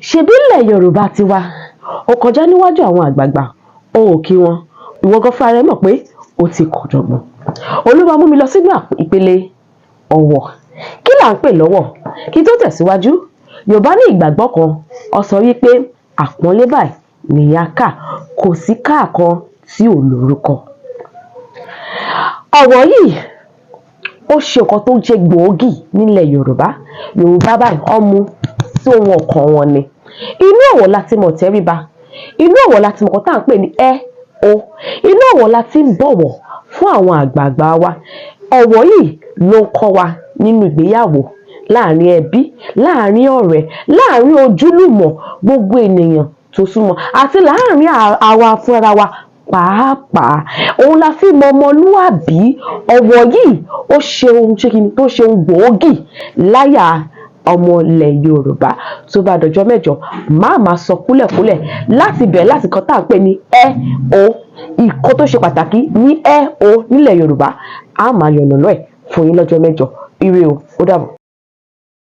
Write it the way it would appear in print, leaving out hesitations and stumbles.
ṣebí ilẹ̀ Yorùbá tiwa ó kọjá níwájú àwọn àgbààgbà ó ò kí wọn ìwọ gan fúnra rẹ mọ̀ pé ó ti kọ̀jọ̀gbọ́n. Olúwa mú mi lọ sínú ìpele ọ̀wọ̀. Kí là ń pè lọ́wọ̀? Kí tó tẹ̀síwájú, Yorùbá ní ìgbàgbọ́ kan ó sọ wípé àpọ́nlé báyìí nìyá kà, kò sí káà kan tí ò lórúkọ. Ọ̀wọ̀ yìí ó ṣe nǹkan tó ń ṣe gbòógì nílẹ̀ Yorùbá. Yorùbá báyìí ó mú sí ohun ọkàn wọn ni. Inú ọ̀wọ̀ la ti mọ̀ tẹríba, inú ọ̀wọ̀ la ti mọ̀ nǹkan tá à ń pè ní ẹ o, inú ọ̀wọ̀ la ti ń bọ̀wọ̀ fún àwọn àgbààgbà wa. Ọ̀wọ̀ yìí ló ń kọ́ wa nínú ìgbéyàwó, láàrin ẹbí, láàrin ọ̀rẹ́, láàrin ojúlùmọ̀, gbogbo ènìyàn tó súnmọ́ àti láàrin àwa fúnra wa pàápàá. Òun la fi mọ ọmọlúwàbí. Ọ̀wọ̀ yìí ó ṣe ohun gbòógì láyà ọmọ ilẹ̀ Yorùbá. Tó bá dọjọ́ mẹ́jọ máa sọ kúlẹ̀kúlẹ̀ láti bẹ̀rẹ̀ láti kan tá à ń pè ní ẹ o. Ìkan tó ṣe pàtàkì ní ẹ o nílẹ̀ Yorùbá á máa yànnàná ẹ̀ fún yín lọ́jọ́ mẹ́jọ. Ire o, ó dàbọ̀.